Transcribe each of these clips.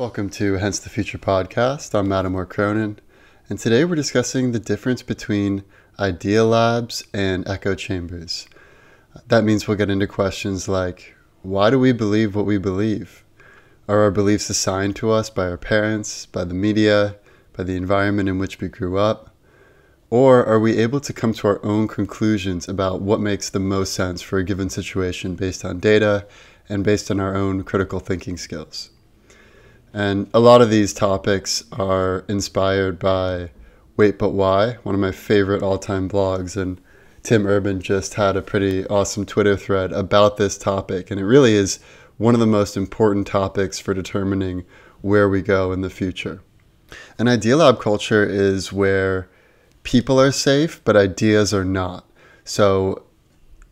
Welcome to Hence the Future podcast. I'm Mattimore Cronin, and today we're discussing the difference between idea labs and echo chambers. That means we'll get into questions like, why do we believe what we believe? Are our beliefs assigned to us by our parents, by the media, by the environment in which we grew up? Or are we able to come to our own conclusions about what makes the most sense for a given situation based on data and based on our own critical thinking skills? And a lot of these topics are inspired by Wait But Why, one of my favorite all-time blogs, and Tim Urban just had a pretty awesome Twitter thread about this topic, and it really is one of the most important topics for determining where we go in the future. An idea lab culture is where people are safe, but ideas are not. So,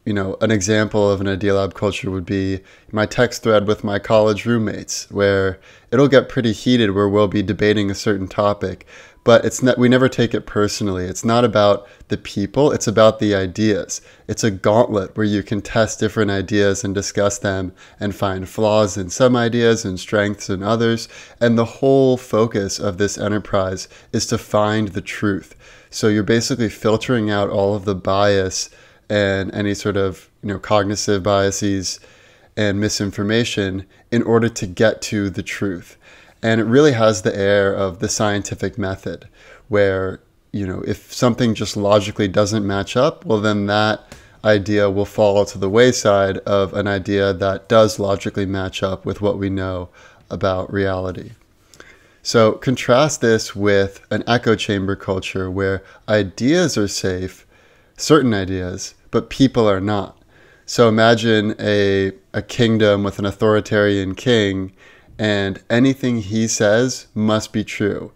an example of an idea lab culture would be my text thread with my college roommates, where it'll get pretty heated, where we'll be debating a certain topic, but we never take it personally. It's not about the people, it's about the ideas. It's a gauntlet where you can test different ideas and discuss them and find flaws in some ideas and strengths in others. And the whole focus of this enterprise is to find the truth. So you're basically filtering out all of the bias and any sort of cognitive biases and misinformation in order to get to the truth. And it really has the air of the scientific method, where if something just logically doesn't match up, well, then that idea will fall to the wayside of an idea that does logically match up with what we know about reality. So contrast this with an echo chamber culture where ideas are safe, certain ideas, but people are not. So imagine a kingdom with an authoritarian king, and anything he says must be true.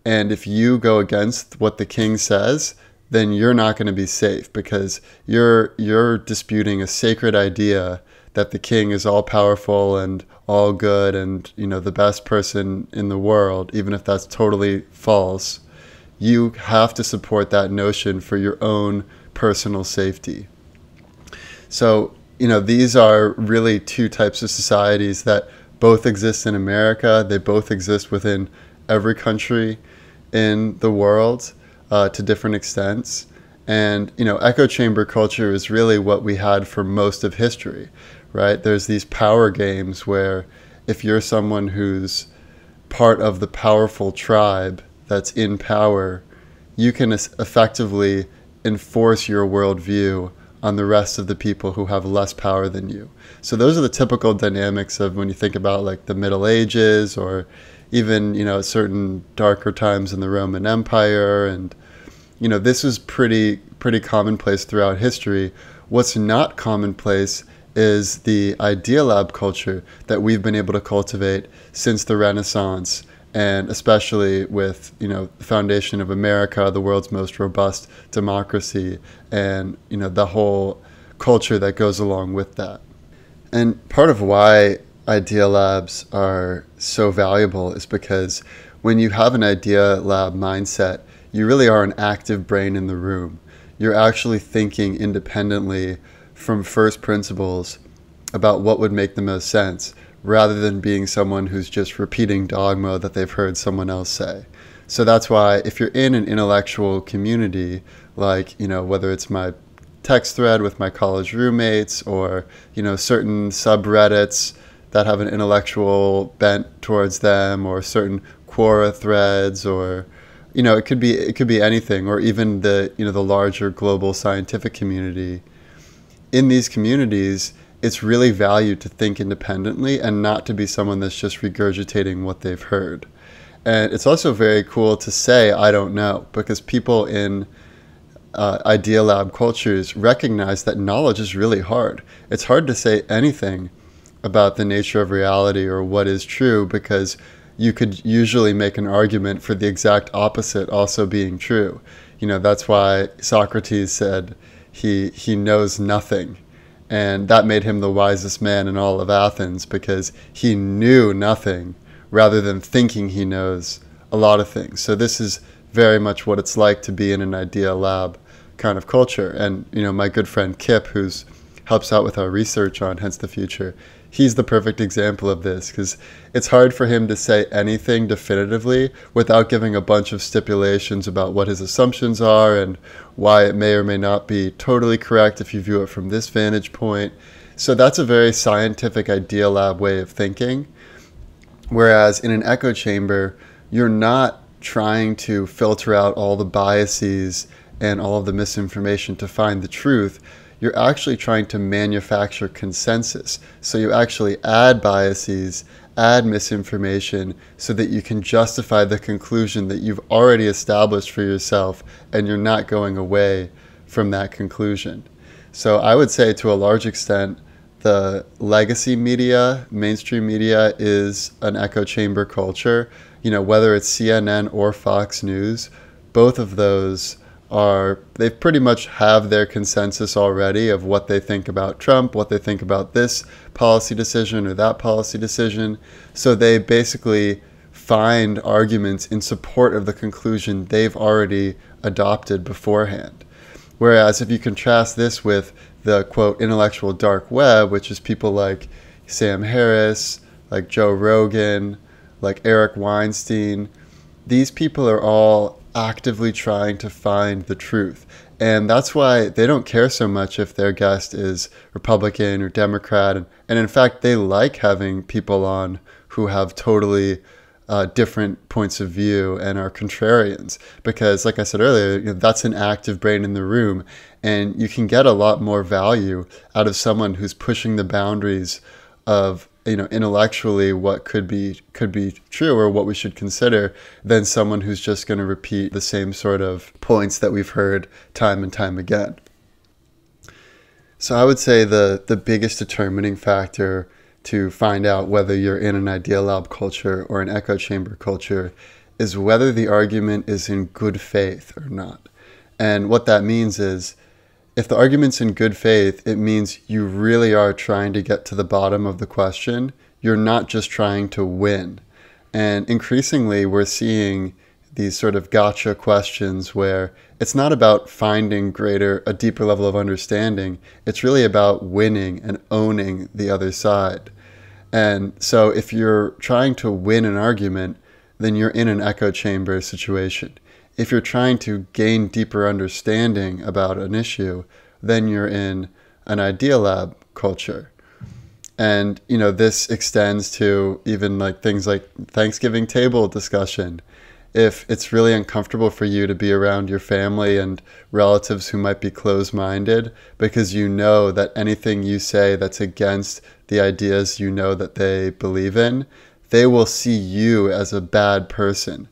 And if you go against what the king says, then you're not going to be safe, because you're disputing a sacred idea that the king is all powerful and all good and the best person in the world, even if that's totally false. You have to support that notion for your own personal safety. So, these are really two types of societies that both exist in America. They both exist within every country in the world to different extents. And, echo chamber culture is really what we had for most of history, right? There's these power games where if you're someone who's part of the powerful tribe that's in power, you can effectively enforce your worldview on the rest of the people who have less power than you. So those are the typical dynamics of when you think about like the Middle Ages, or even certain darker times in the Roman Empire, and this is pretty commonplace throughout history. What's not commonplace is the idea lab culture that we've been able to cultivate since the Renaissance, and especially with the foundation of America, the world's most robust democracy, and the whole culture that goes along with that. And part of why idea labs are so valuable is because when you have an idea lab mindset, you really are an active brain in the room. You're actually thinking independently from first principles about what would make the most sense, rather than being someone who's just repeating dogma that they've heard someone else say. So that's why if you're in an intellectual community, like, whether it's my text thread with my college roommates, or, certain subreddits that have an intellectual bent towards them, or certain Quora threads, or, it could be anything, or even the larger global scientific community. In these communities, it's really valued to think independently and not to be someone that's just regurgitating what they've heard. And it's also very cool to say, I don't know, because people in idea lab cultures recognize that knowledge is really hard. It's hard to say anything about the nature of reality or what is true, because you could usually make an argument for the exact opposite also being true. That's why Socrates said he knows nothing. And that made him the wisest man in all of Athens, because he knew nothing rather than thinking he knows a lot of things. So this is very much what it's like to be in an idea lab kind of culture. And, my good friend Kip, who's helps out with our research on Hence the Future, he's the perfect example of this, because it's hard for him to say anything definitively without giving a bunch of stipulations about what his assumptions are and why it may or may not be totally correct if you view it from this vantage point. So that's a very scientific idea lab way of thinking. Whereas in an echo chamber, you're not trying to filter out all the biases and all of the misinformation to find the truth. You're actually trying to manufacture consensus. So you actually add biases, add misinformation, so that you can justify the conclusion that you've already established for yourself, and you're not going away from that conclusion. So I would say to a large extent, the legacy media, mainstream media, is an echo chamber culture. You know, whether it's CNN or Fox News, both of those they pretty much have their consensus already of what they think about Trump, what they think about this policy decision or that policy decision. So they basically find arguments in support of the conclusion they've already adopted beforehand. Whereas if you contrast this with the, quote, intellectual dark web, which is people like Sam Harris, like Joe Rogan, like Eric Weinstein, these people are all actively trying to find the truth. And that's why they don't care so much if their guest is Republican or Democrat. And in fact, they like having people on who have totally different points of view and are contrarians. Because like I said earlier, you know, that's an active brain in the room. And you can get a lot more value out of someone who's pushing the boundaries of, you know, intellectually what could be true or what we should consider, than someone who's just going to repeat the same sort of points that we've heard time and time again. So I would say the biggest determining factor to find out whether you're in an idea lab culture or an echo chamber culture is whether the argument is in good faith or not. And what that means is, if the argument's in good faith, it means you really are trying to get to the bottom of the question. You're not just trying to win. And increasingly, we're seeing these sort of gotcha questions where it's not about finding a deeper level of understanding. It's really about winning and owning the other side. And so if you're trying to win an argument, then you're in an echo chamber situation. If you're trying to gain deeper understanding about an issue, then you're in an idea lab culture. And, you know, this extends to even like things like Thanksgiving table discussion. If it's really uncomfortable for you to be around your family and relatives who might be closed-minded because you know that anything you say that's against the ideas you know that they believe in, they will see you as a bad person.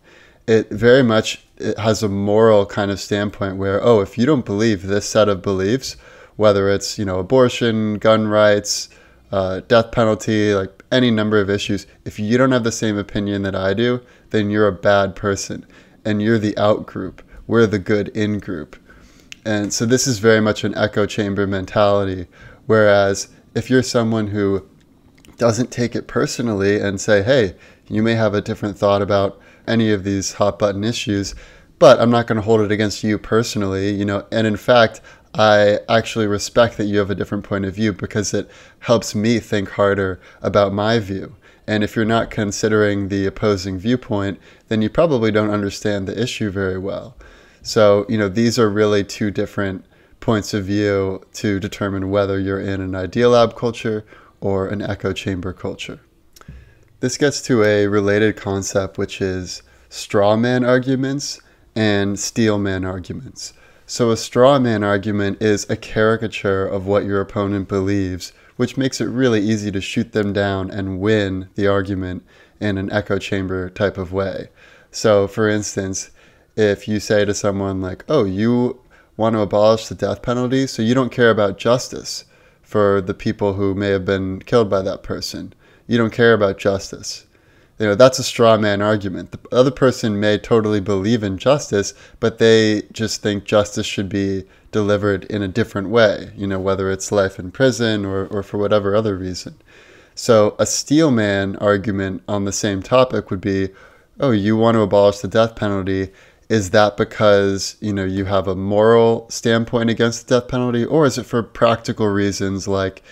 It very much has a moral kind of standpoint where, oh, if you don't believe this set of beliefs, whether it's, you know, abortion, gun rights, death penalty, like any number of issues, if you don't have the same opinion that I do, then you're a bad person and you're the out group. We're the good in group. And so this is very much an echo chamber mentality. Whereas if you're someone who doesn't take it personally and say, hey, you may have a different thought about any of these hot button issues, but I'm not going to hold it against you personally, you know, and in fact, I actually respect that you have a different point of view because it helps me think harder about my view. And if you're not considering the opposing viewpoint, then you probably don't understand the issue very well. So, you know, these are really two different points of view to determine whether you're in an idea lab culture or an echo chamber culture. This gets to a related concept, which is straw man arguments and steel man arguments. So a straw man argument is a caricature of what your opponent believes, which makes it really easy to shoot them down and win the argument in an echo chamber type of way. So for instance, if you say to someone like, oh, you want to abolish the death penalty, so you don't care about justice for the people who may have been killed by that person. You don't care about justice. You know, that's a straw man argument. The other person may totally believe in justice, but they just think justice should be delivered in a different way, you know, whether it's life in prison or for whatever other reason. So a steel man argument on the same topic would be, oh, you want to abolish the death penalty, Is that because, you have a moral standpoint against the death penalty, or is it for practical reasons like,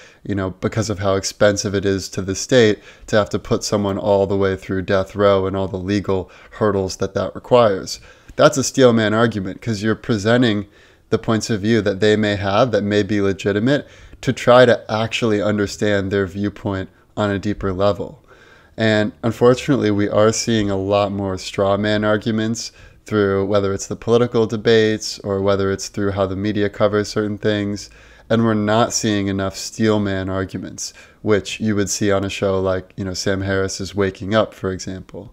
because of how expensive it is to the state to have to put someone all the way through death row and all the legal hurdles that requires? That's a steel man argument, because you're presenting the points of view that they may have that may be legitimate to try to actually understand their viewpoint on a deeper level. And unfortunately, we are seeing a lot more straw man arguments through whether it's the political debates or whether it's through how the media covers certain things. And we're not seeing enough steel man arguments, which you would see on a show like, Sam Harris's Waking Up, for example.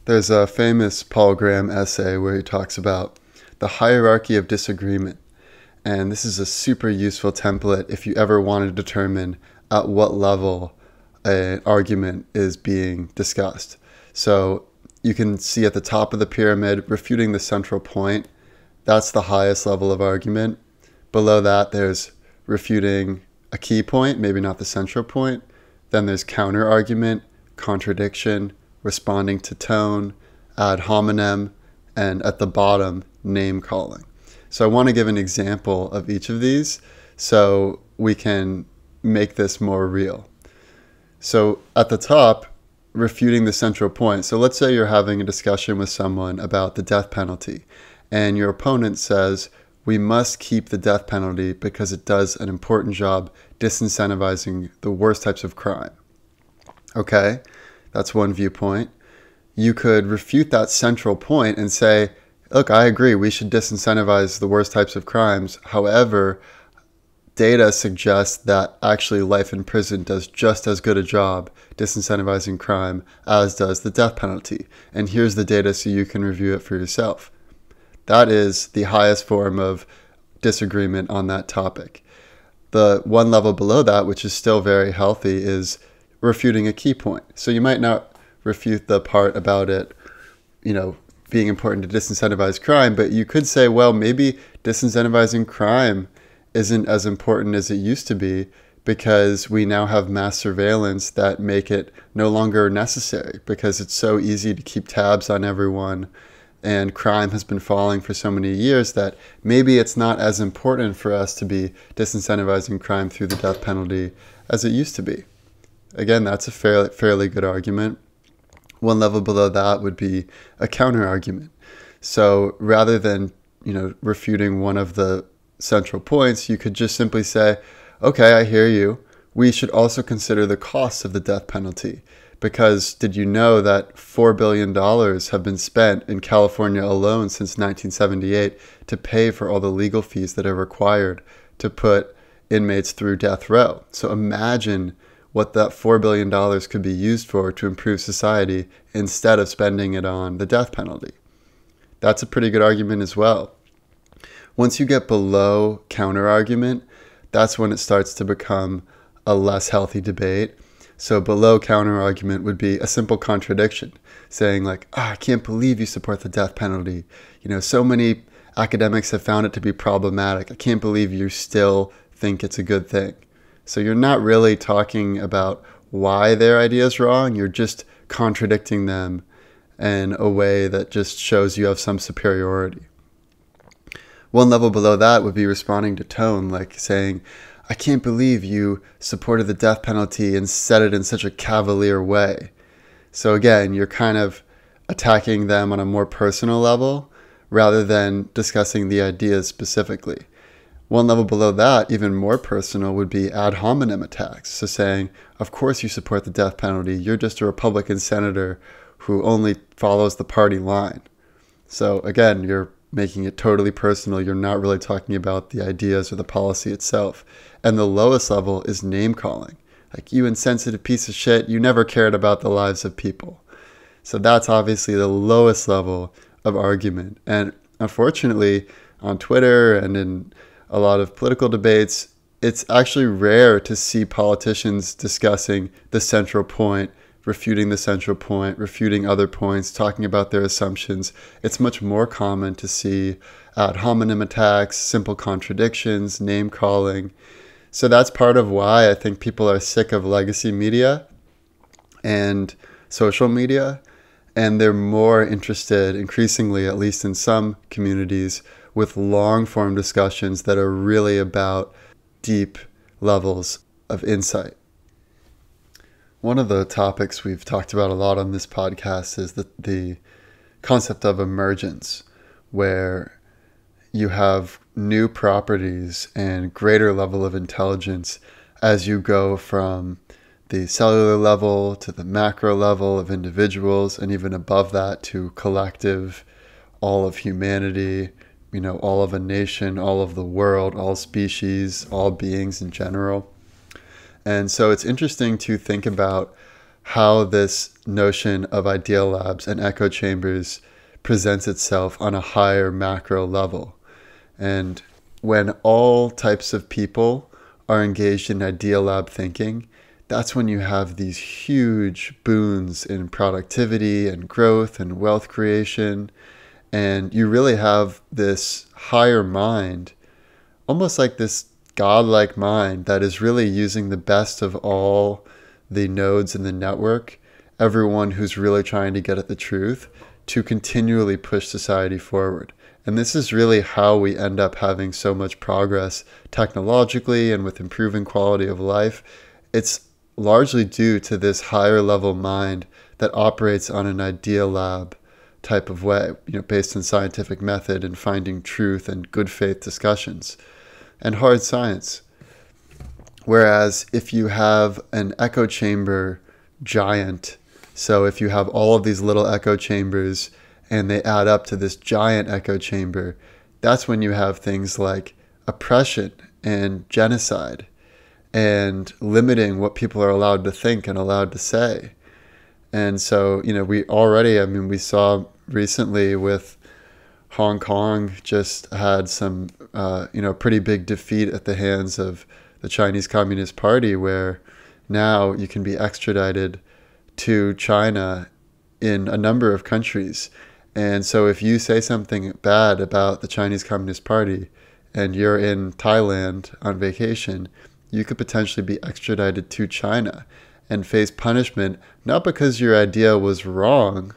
There's a famous Paul Graham essay where he talks about the hierarchy of disagreement. And this is a super useful template if you ever want to determine at what level an argument is being discussed. So you can see at the top of the pyramid, refuting the central point. That's the highest level of argument. Below that, there's refuting a key point, maybe not the central point. Then there's counter argument, contradiction, responding to tone, ad hominem, and at the bottom, name calling. So I want to give an example of each of these so we can make this more real. So at the top, refuting the central point. So let's say you're having a discussion with someone about the death penalty, and your opponent says, we must keep the death penalty because it does an important job disincentivizing the worst types of crime. Okay, that's one viewpoint. You could refute that central point and say, look, I agree, we should disincentivize the worst types of crimes. However, data suggests that actually life in prison does just as good a job disincentivizing crime as does the death penalty. And here's the data so you can review it for yourself. That is the highest form of disagreement on that topic. The one level below that, which is still very healthy, is refuting a key point. So you might not refute the part about it, being important to disincentivize crime, but you could say, well, maybe disincentivizing crime isn't as important as it used to be because we now have mass surveillance that make it no longer necessary because it's so easy to keep tabs on everyone and crime has been falling for so many years that maybe it's not as important for us to be disincentivizing crime through the death penalty as it used to be. Again, that's a fairly good argument. One level below that would be a counter argument. So rather than, refuting one of the central points, you could just simply say, okay, I hear you. We should also consider the costs of the death penalty because did you know that $4 billion have been spent in California alone since 1978 to pay for all the legal fees that are required to put inmates through death row? So imagine what that $4 billion could be used for to improve society instead of spending it on the death penalty. That's a pretty good argument as well. Once you get below counter-argument, that's when it starts to become a less healthy debate. So below counter-argument would be a simple contradiction, saying like, I can't believe you support the death penalty. So many academics have found it to be problematic. I can't believe you still think it's a good thing. So you're not really talking about why their idea is wrong. You're just contradicting them in a way that just shows you have some superiority. One level below that would be responding to tone, like saying, I can't believe you supported the death penalty and said it in such a cavalier way. So again, you're kind of attacking them on a more personal level rather than discussing the ideas specifically. One level below that, even more personal, would be ad hominem attacks. So saying, of course you support the death penalty. You're just a Republican senator who only follows the party line. So again, you're making it totally personal. You're not really talking about the ideas or the policy itself. And the lowest level is name calling. Like, you insensitive piece of shit, you never cared about the lives of people. So that's obviously the lowest level of argument. And unfortunately, on Twitter and in a lot of political debates, it's actually rare to see politicians discussing the central point, refuting the central point, refuting other points, talking about their assumptions. It's much more common to see ad hominem attacks, simple contradictions, name calling. So that's part of why I think people are sick of legacy media and social media. And they're more interested, increasingly, at least in some communities, with long-form discussions that are really about deep levels of insight. One of the topics we've talked about a lot on this podcast is the concept of emergence, where you have new properties and greater level of intelligence as you go from the cellular level to the macro level of individuals, and even above that to collective, all of humanity, all of a nation, all of the world, all species, all beings in general. And so it's interesting to think about how this notion of idea labs and echo chambers presents itself on a higher macro level. And when all types of people are engaged in idea lab thinking, that's when you have these huge boons in productivity and growth and wealth creation. And you really have this higher mind, almost like this godlike mind that is really using the best of all the nodes in the network, everyone who's really trying to get at the truth, to continually push society forward. And this is really how we end up having so much progress technologically and with improving quality of life. It's largely due to this higher level mind that operates on an idea lab type of way, based on scientific method and finding truth and good faith discussions and hard science. Whereas if you have an echo chamber giant, so if you have all of these little echo chambers and they add up to this giant echo chamber, that's when you have things like oppression and genocide and limiting what people are allowed to think and allowed to say. And so, we saw recently with Hong Kong just had some, pretty big defeat at the hands of the Chinese Communist Party, where now you can be extradited to China in a number of countries. And so if you say something bad about the Chinese Communist Party and you're in Thailand on vacation, you could potentially be extradited to China and face punishment, not because your idea was wrong,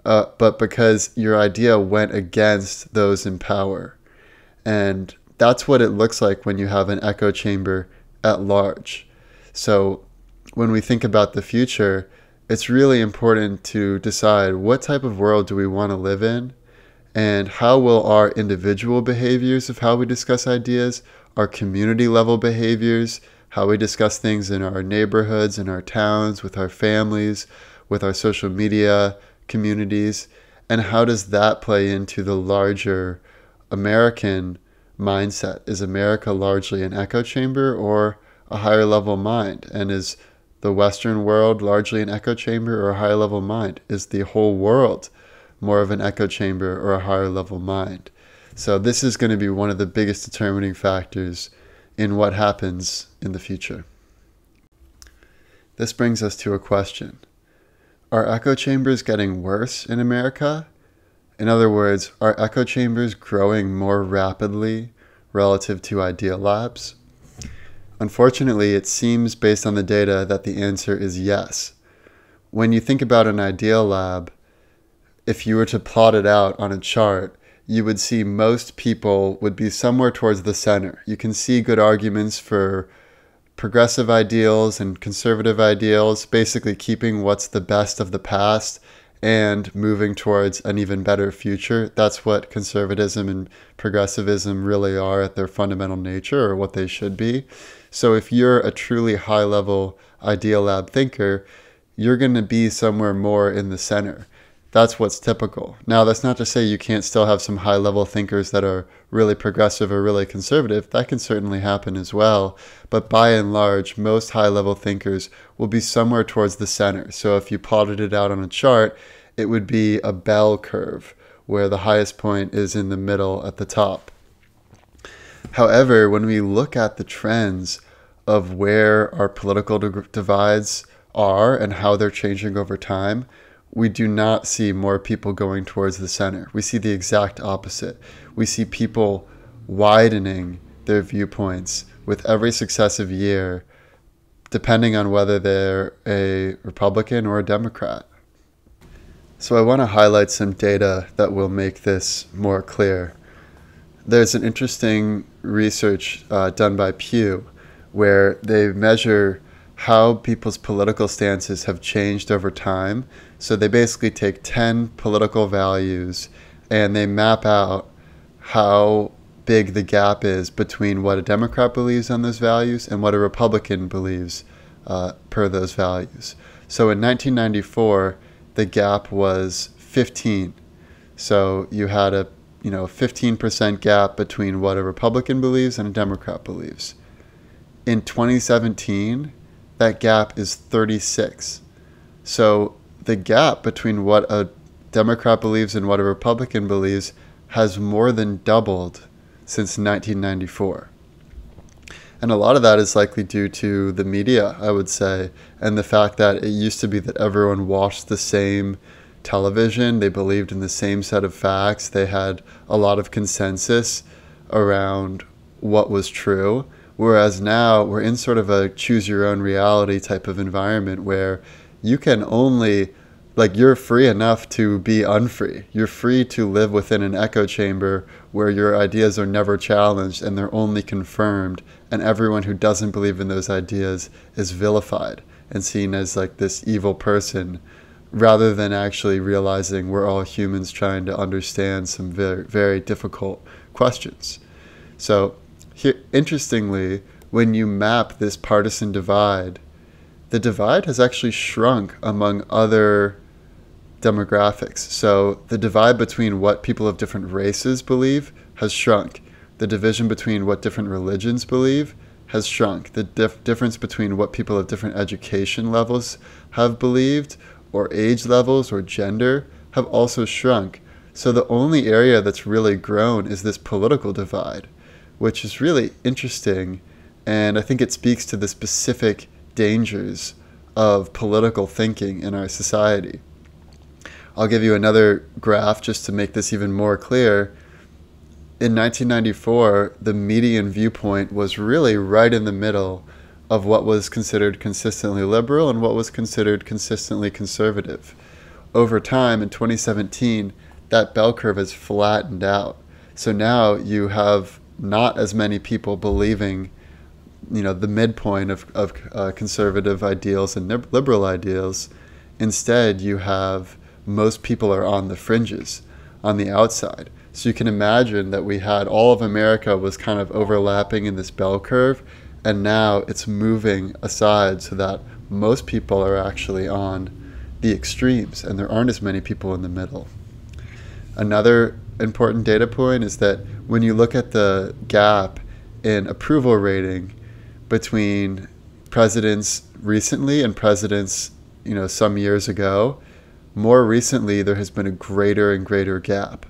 but because your idea went against those in power. And that's what it looks like when you have an echo chamber at large. So when we think about the future, it's really important to decide what type of world do we want to live in, and how will our individual behaviors of how we discuss ideas, our community level behaviors, how we discuss things in our neighborhoods, in our towns, with our families, with our social media communities, and how does that play into the larger American mindset? Is America largely an echo chamber or a higher level mind? And is the Western world largely an echo chamber or a higher level mind? Is the whole world more of an echo chamber or a higher level mind? So this is going to be one of the biggest determining factors in what happens in the future. This brings us to a question. Are echo chambers getting worse in America? In other words, are echo chambers growing more rapidly relative to idea labs? Unfortunately, it seems based on the data that the answer is yes. When you think about an idea lab, if you were to plot it out on a chart, you would see most people would be somewhere towards the center. You can see good arguments for progressive ideals and conservative ideals, basically keeping what's the best of the past and moving towards an even better future. That's what conservatism and progressivism really are at their fundamental nature, or what they should be. So if you're a truly high-level idea lab thinker, you're going to be somewhere more in the center. That's what's typical. Now, that's not to say you can't still have some high-level thinkers that are really progressive or really conservative. That can certainly happen as well. But by and large, most high-level thinkers will be somewhere towards the center. So if you plotted it out on a chart, it would be a bell curve where the highest point is in the middle at the top. However, when we look at the trends of where our political divides are and how they're changing over time, we do not see more people going towards the center. We see the exact opposite. We see people widening their viewpoints with every successive year, depending on whether they're a Republican or a Democrat. So I want to highlight some data that will make this more clear. There's an interesting research done by Pew where they measure how people's political stances have changed over time. So they basically take 10 political values and they map out how big the gap is between what a Democrat believes on those values and what a Republican believes per those values. So in 1994, the gap was 15. So you had a 15% gap between what a Republican believes and a Democrat believes. In 2017, that gap is 36. So the gap between what a Democrat believes and what a Republican believes has more than doubled since 1994. And a lot of that is likely due to the media, I would say, and the fact that it used to be that everyone watched the same television, they believed in the same set of facts, they had a lot of consensus around what was true, whereas now we're in sort of a choose your own reality type of environment where you can only, you're free enough to be unfree. You're free to live within an echo chamber where your ideas are never challenged and they're only confirmed, and everyone who doesn't believe in those ideas is vilified and seen as this evil person, rather than actually realizing we're all humans trying to understand some very, very difficult questions. So here, interestingly, when you map this partisan divide, the divide has actually shrunk among other demographics. So the divide between what people of different races believe has shrunk. The division between what different religions believe has shrunk. The difference between what people of different education levels have believed, or age levels, or gender, have also shrunk. So the only area that's really grown is this political divide, which is really interesting, and I think it speaks to the specific dangers of political thinking in our society. I'll give you another graph just to make this even more clear. In 1994, the median viewpoint was really right in the middle of what was considered consistently liberal and what was considered consistently conservative. Over time, in 2017, that bell curve has flattened out. So now you have not as many people believing, the midpoint of conservative ideals and liberal ideals. Instead, you have most people are on the fringes, on the outside. So you can imagine that we had all of America was kind of overlapping in this bell curve, and now it's moving aside so that most people are actually on the extremes and there aren't as many people in the middle. Another important data point is that when you look at the gap in approval rating between presidents recently and presidents, some years ago, more recently there has been a greater and greater gap.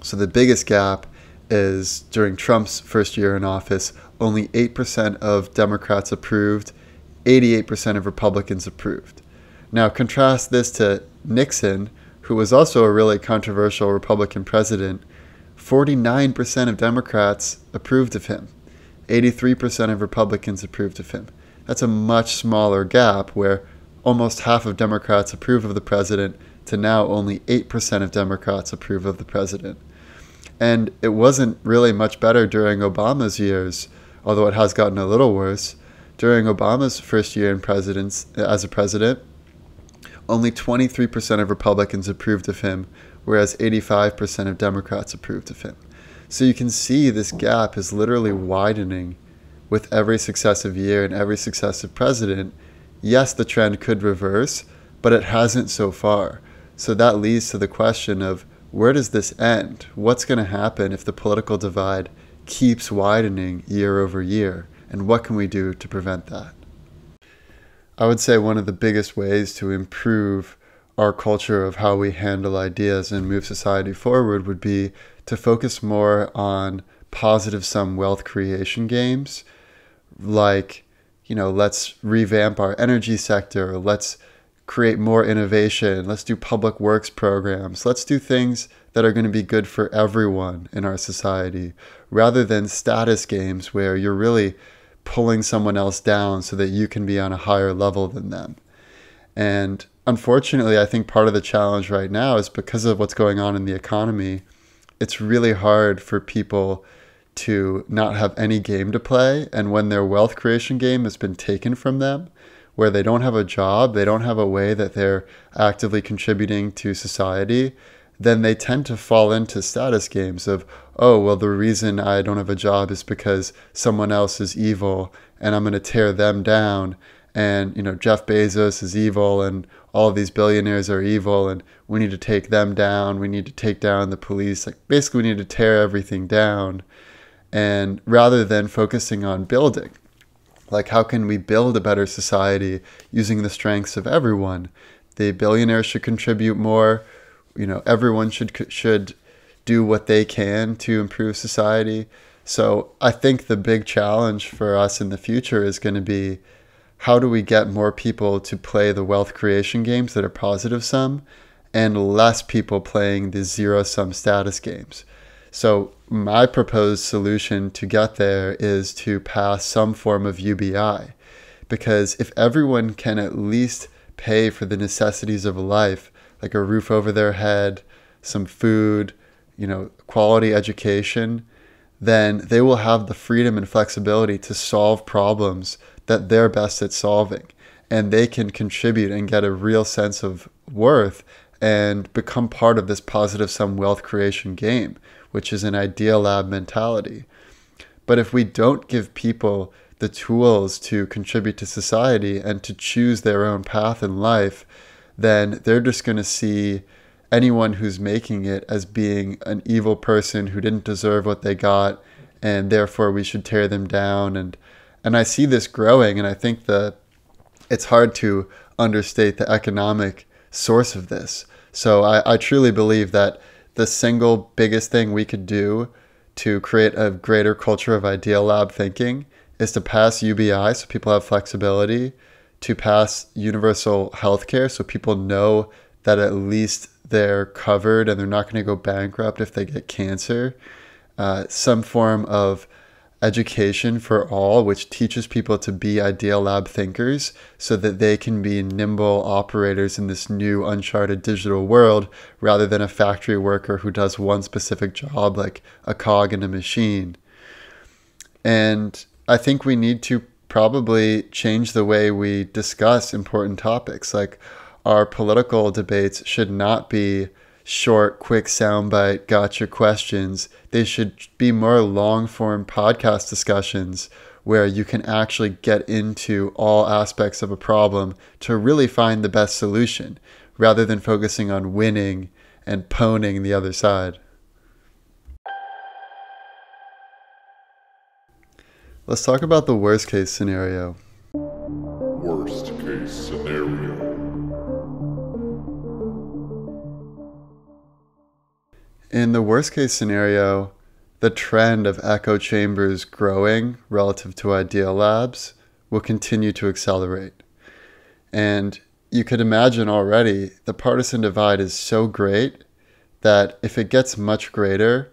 So the biggest gap is during Trump's first year in office, only 8% of Democrats approved, 88% of Republicans approved. Now contrast this to Nixon, who was also a really controversial Republican president. 49% of Democrats approved of him. 83% of Republicans approved of him. That's a much smaller gap, where almost half of Democrats approve of the president to now only 8% of Democrats approve of the president. And it wasn't really much better during Obama's years, although it has gotten a little worse. During Obama's first year as a president, only 23% of Republicans approved of him, whereas 85% of Democrats approved of him. So you can see this gap is literally widening with every successive year and every successive president. Yes, the trend could reverse, but it hasn't so far. So that leads to the question of, where does this end? What's going to happen if the political divide keeps widening year over year? And what can we do to prevent that? I would say one of the biggest ways to improve our culture of how we handle ideas and move society forward would be to focus more on positive sum wealth creation games, like, let's revamp our energy sector, let's create more innovation, let's do public works programs, let's do things that are going to be good for everyone in our society, rather than status games where you're really pulling someone else down so that you can be on a higher level than them. And unfortunately, I think part of the challenge right now is because of what's going on in the economy, it's really hard for people to not have any game to play. And when their wealth creation game has been taken from them, where they don't have a job, they don't have a way that they're actively contributing to society, then they tend to fall into status games of, oh, well, the reason I don't have a job is because someone else is evil and I'm going to tear them down. And, Jeff Bezos is evil and all of these billionaires are evil and we need to take them down. We need to take down the police. Like, basically, we need to tear everything down. And rather than focusing on building, like, how can we build a better society using the strengths of everyone? The billionaires should contribute more. Everyone should do what they can to improve society. So I think the big challenge for us in the future is going to be, how do we get more people to play the wealth creation games that are positive sum and less people playing the zero sum status games? So my proposed solution to get there is to pass some form of UBI, because if everyone can at least pay for the necessities of life, like a roof over their head, some food, quality education, then they will have the freedom and flexibility to solve problems that they're best at solving. And they can contribute and get a real sense of worth and become part of this positive sum wealth creation game, which is an idea lab mentality. But if we don't give people the tools to contribute to society and to choose their own path in life, then they're just going to see anyone who's making it as being an evil person who didn't deserve what they got, and therefore we should tear them down. And I see this growing, and I think that it's hard to understate the economic source of this. So I truly believe that the single biggest thing we could do to create a greater culture of idea lab thinking is to pass UBI so people have flexibility, to pass universal healthcare so people know that at least they're covered and they're not going to go bankrupt if they get cancer, some form of education for all, which teaches people to be idea lab thinkers so that they can be nimble operators in this new uncharted digital world rather than a factory worker who does one specific job like a cog in a machine. And I think we need to probably change the way we discuss important topics. Like, our political debates should not be short, quick soundbite, gotcha questions. They should be more long-form podcast discussions where you can actually get into all aspects of a problem to really find the best solution, rather than focusing on winning and pwning the other side. Let's talk about the worst case scenario. Worst case scenario. In the worst case scenario, the trend of echo chambers growing relative to idea labs will continue to accelerate. And you could imagine already the partisan divide is so great that if it gets much greater,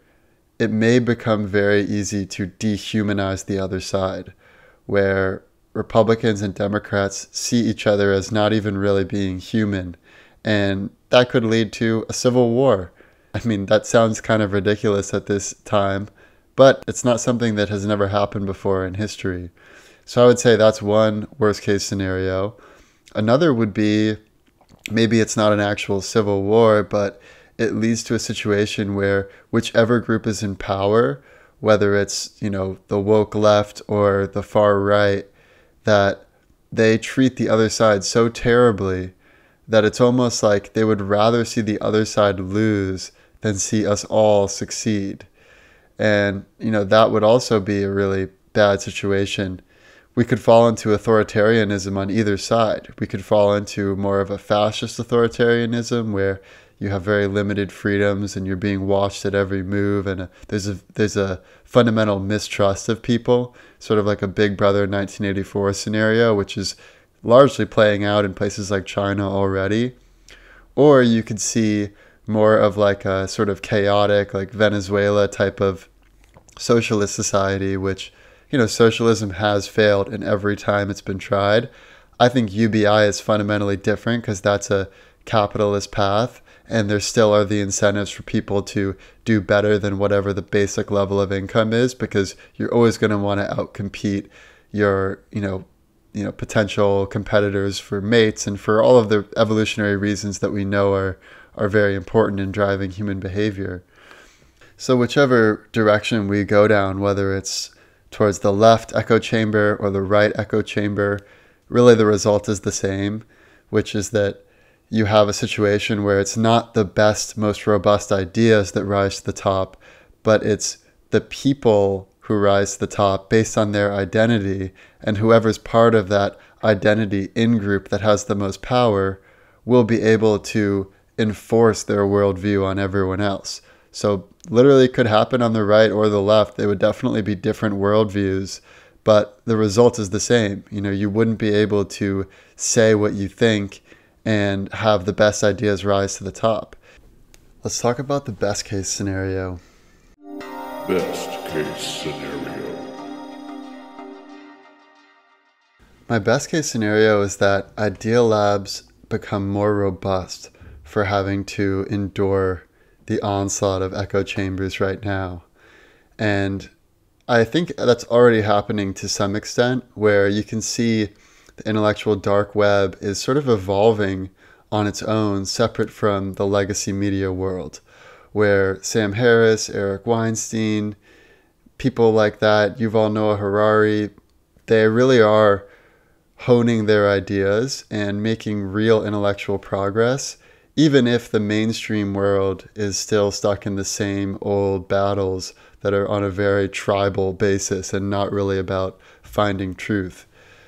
it may become very easy to dehumanize the other side, where Republicans and Democrats see each other as not even really being human. And that could lead to a civil war. I mean, that sounds kind of ridiculous at this time, but it's not something that has never happened before in history. So I would say that's one worst case scenario. Another would be, maybe it's not an actual civil war, but it leads to a situation where whichever group is in power, whether it's, the woke left or the far right, that they treat the other side so terribly that it's almost like they would rather see the other side lose than see us all succeed. And, that would also be a really bad situation. We could fall into authoritarianism on either side. We could fall into more of a fascist authoritarianism where you have very limited freedoms and you're being watched at every move, and there's a fundamental mistrust of people, sort of like a Big Brother 1984 scenario, which is largely playing out in places like China already. Or you could see more of like a sort of chaotic, like Venezuela type of socialist society, which, socialism has failed, and every time it's been tried, I think UBI is fundamentally different because that's a capitalist path, and there still are the incentives for people to do better than whatever the basic level of income is, because you're always going to want to outcompete your, potential competitors for mates and for all of the evolutionary reasons that we know are very important in driving human behavior. So whichever direction we go down, whether it's towards the left echo chamber or the right echo chamber, really the result is the same, which is that you have a situation where it's not the best, most robust ideas that rise to the top, but it's the people who rise to the top based on their identity, and whoever's part of that identity in-group that has the most power will be able to enforce their worldview on everyone else. So literally it could happen on the right or the left. They would definitely be different worldviews, but the result is the same. You wouldn't be able to say what you think and have the best ideas rise to the top. Let's talk about the best case scenario. Best case scenario. My best case scenario is that idea labs become more robust for having to endure the onslaught of echo chambers right now. And I think that's already happening to some extent, where you can see the intellectual dark web is sort of evolving on its own, separate from the legacy media world, where Sam Harris, Eric Weinstein, people like that, Yuval Noah Harari, they really are honing their ideas and making real intellectual progress, even if the mainstream world is still stuck in the same old battles that are on a very tribal basis and not really about finding truth.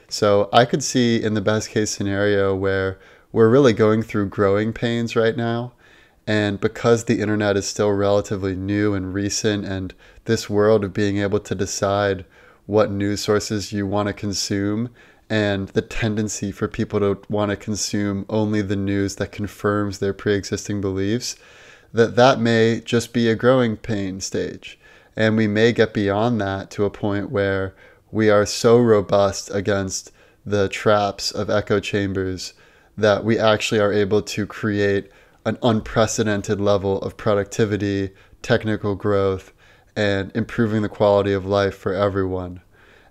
So I could see in the best case scenario where we're really going through growing pains right now, and because the internet is still relatively new and recent, and this world of being able to decide what news sources you want to consume, and the tendency for people to want to consume only the news that confirms their pre-existing beliefs, that may just be a growing pain stage. And we may get beyond that to a point where we are so robust against the traps of echo chambers that we actually are able to create an unprecedented level of productivity, technical growth, and improving the quality of life for everyone.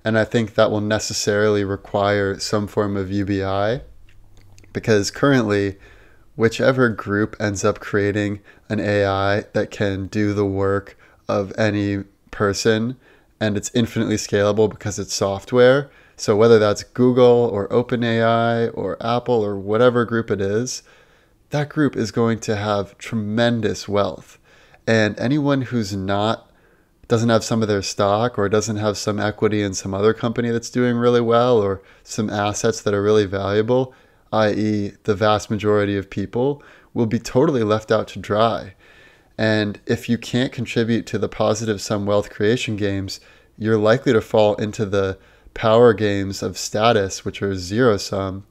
And I think that will necessarily require some form of UBI, because currently, whichever group ends up creating an AI that can do the work of any person, and it's infinitely scalable because it's software. So whether that's Google or OpenAI or Apple or whatever group it is, that group is going to have tremendous wealth. And anyone who's doesn't have some of their stock, or doesn't have some equity in some other company that's doing really well, or some assets that are really valuable, i.e. the vast majority of people, will be totally left out to dry. And if you can't contribute to the positive sum wealth creation games, you're likely to fall into the power games of status, which are zero sum.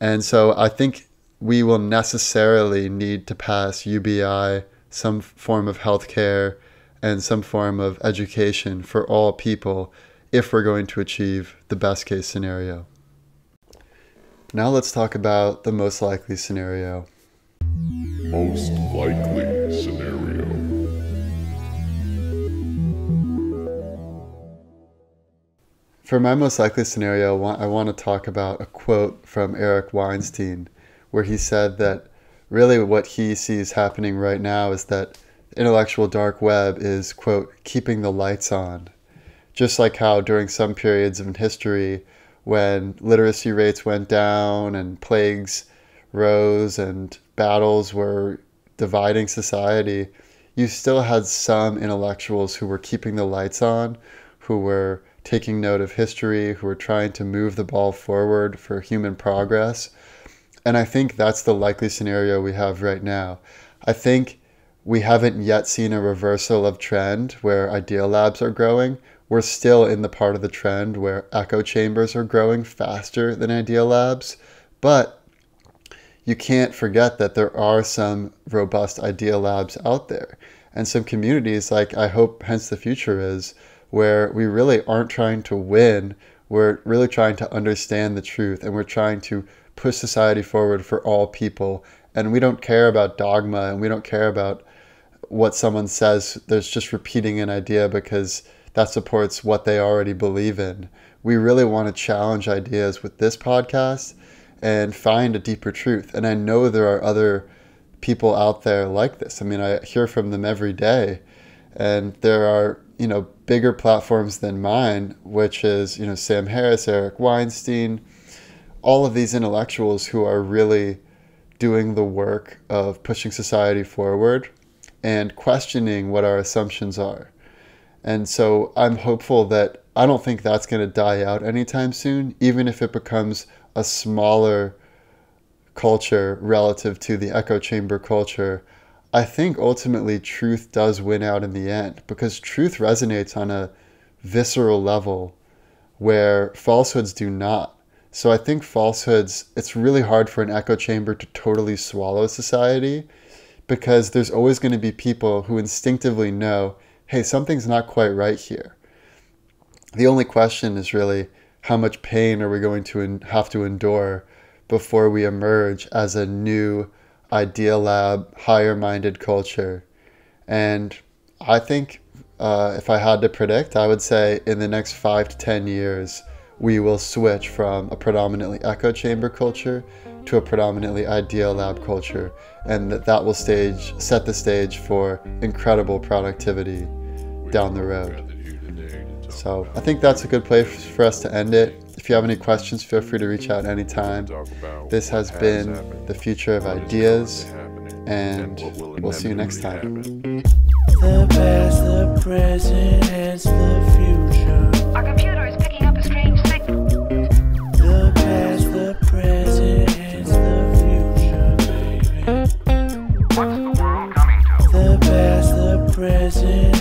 And so I think we will necessarily need to pass UBI, some form of healthcare, and some form of education for all people if we're going to achieve the best case scenario. Now let's talk about the most likely scenario. Most likely scenario. For my most likely scenario, I want to talk about a quote from Eric Weinstein, where he said that really what he sees happening right now is that the intellectual dark web is, quote, keeping the lights on. Just like how during some periods in history, when literacy rates went down and plagues rose and battles were dividing society, you still had some intellectuals who were keeping the lights on, who were taking note of history, who were trying to move the ball forward for human progress. And I think that's the likely scenario we have right now. I think we haven't yet seen a reversal of trend where idea labs are growing. We're still in the part of the trend where echo chambers are growing faster than idea labs. But you can't forget that there are some robust idea labs out there, and some communities like I hope Hence the Future is, where we really aren't trying to win We're really trying to understand the truth, and we're trying to push society forward for all people. And we don't care about dogma, and we don't care about what someone says. There's just repeating an idea because that supports what they already believe in. We really want to challenge ideas with this podcast and find a deeper truth. And I know there are other people out there like this. I mean, I hear from them every day, and there are, bigger platforms than mine, which is, Sam Harris, Eric Weinstein, all of these intellectuals who are really doing the work of pushing society forward and questioning what our assumptions are. And so I'm hopeful that I don't think that's going to die out anytime soon, even if it becomes a smaller culture relative to the echo chamber culture. I think ultimately truth does win out in the end, because truth resonates on a visceral level where falsehoods do not. So I think falsehoods, it's really hard for an echo chamber to totally swallow society, because there's always going to be people who instinctively know, hey, something's not quite right here. The only question is really, how much pain are we going to have to endure before we emerge as a new Idea Lab, higher-minded culture? And I think if I had to predict, I would say in the next 5 to 10 years, we will switch from a predominantly echo chamber culture to a predominantly Idea Lab culture, and that will set the stage for incredible productivity down the road. So I think that's a good place for us to end it. If you have any questions, feel free to reach out anytime. This has been The Future of Ideas, and we'll see you next time. The past, the present, and the future. Our computer is picking up a strange signal. The past, the present, and the future, baby. What's the world coming to? The past, the present,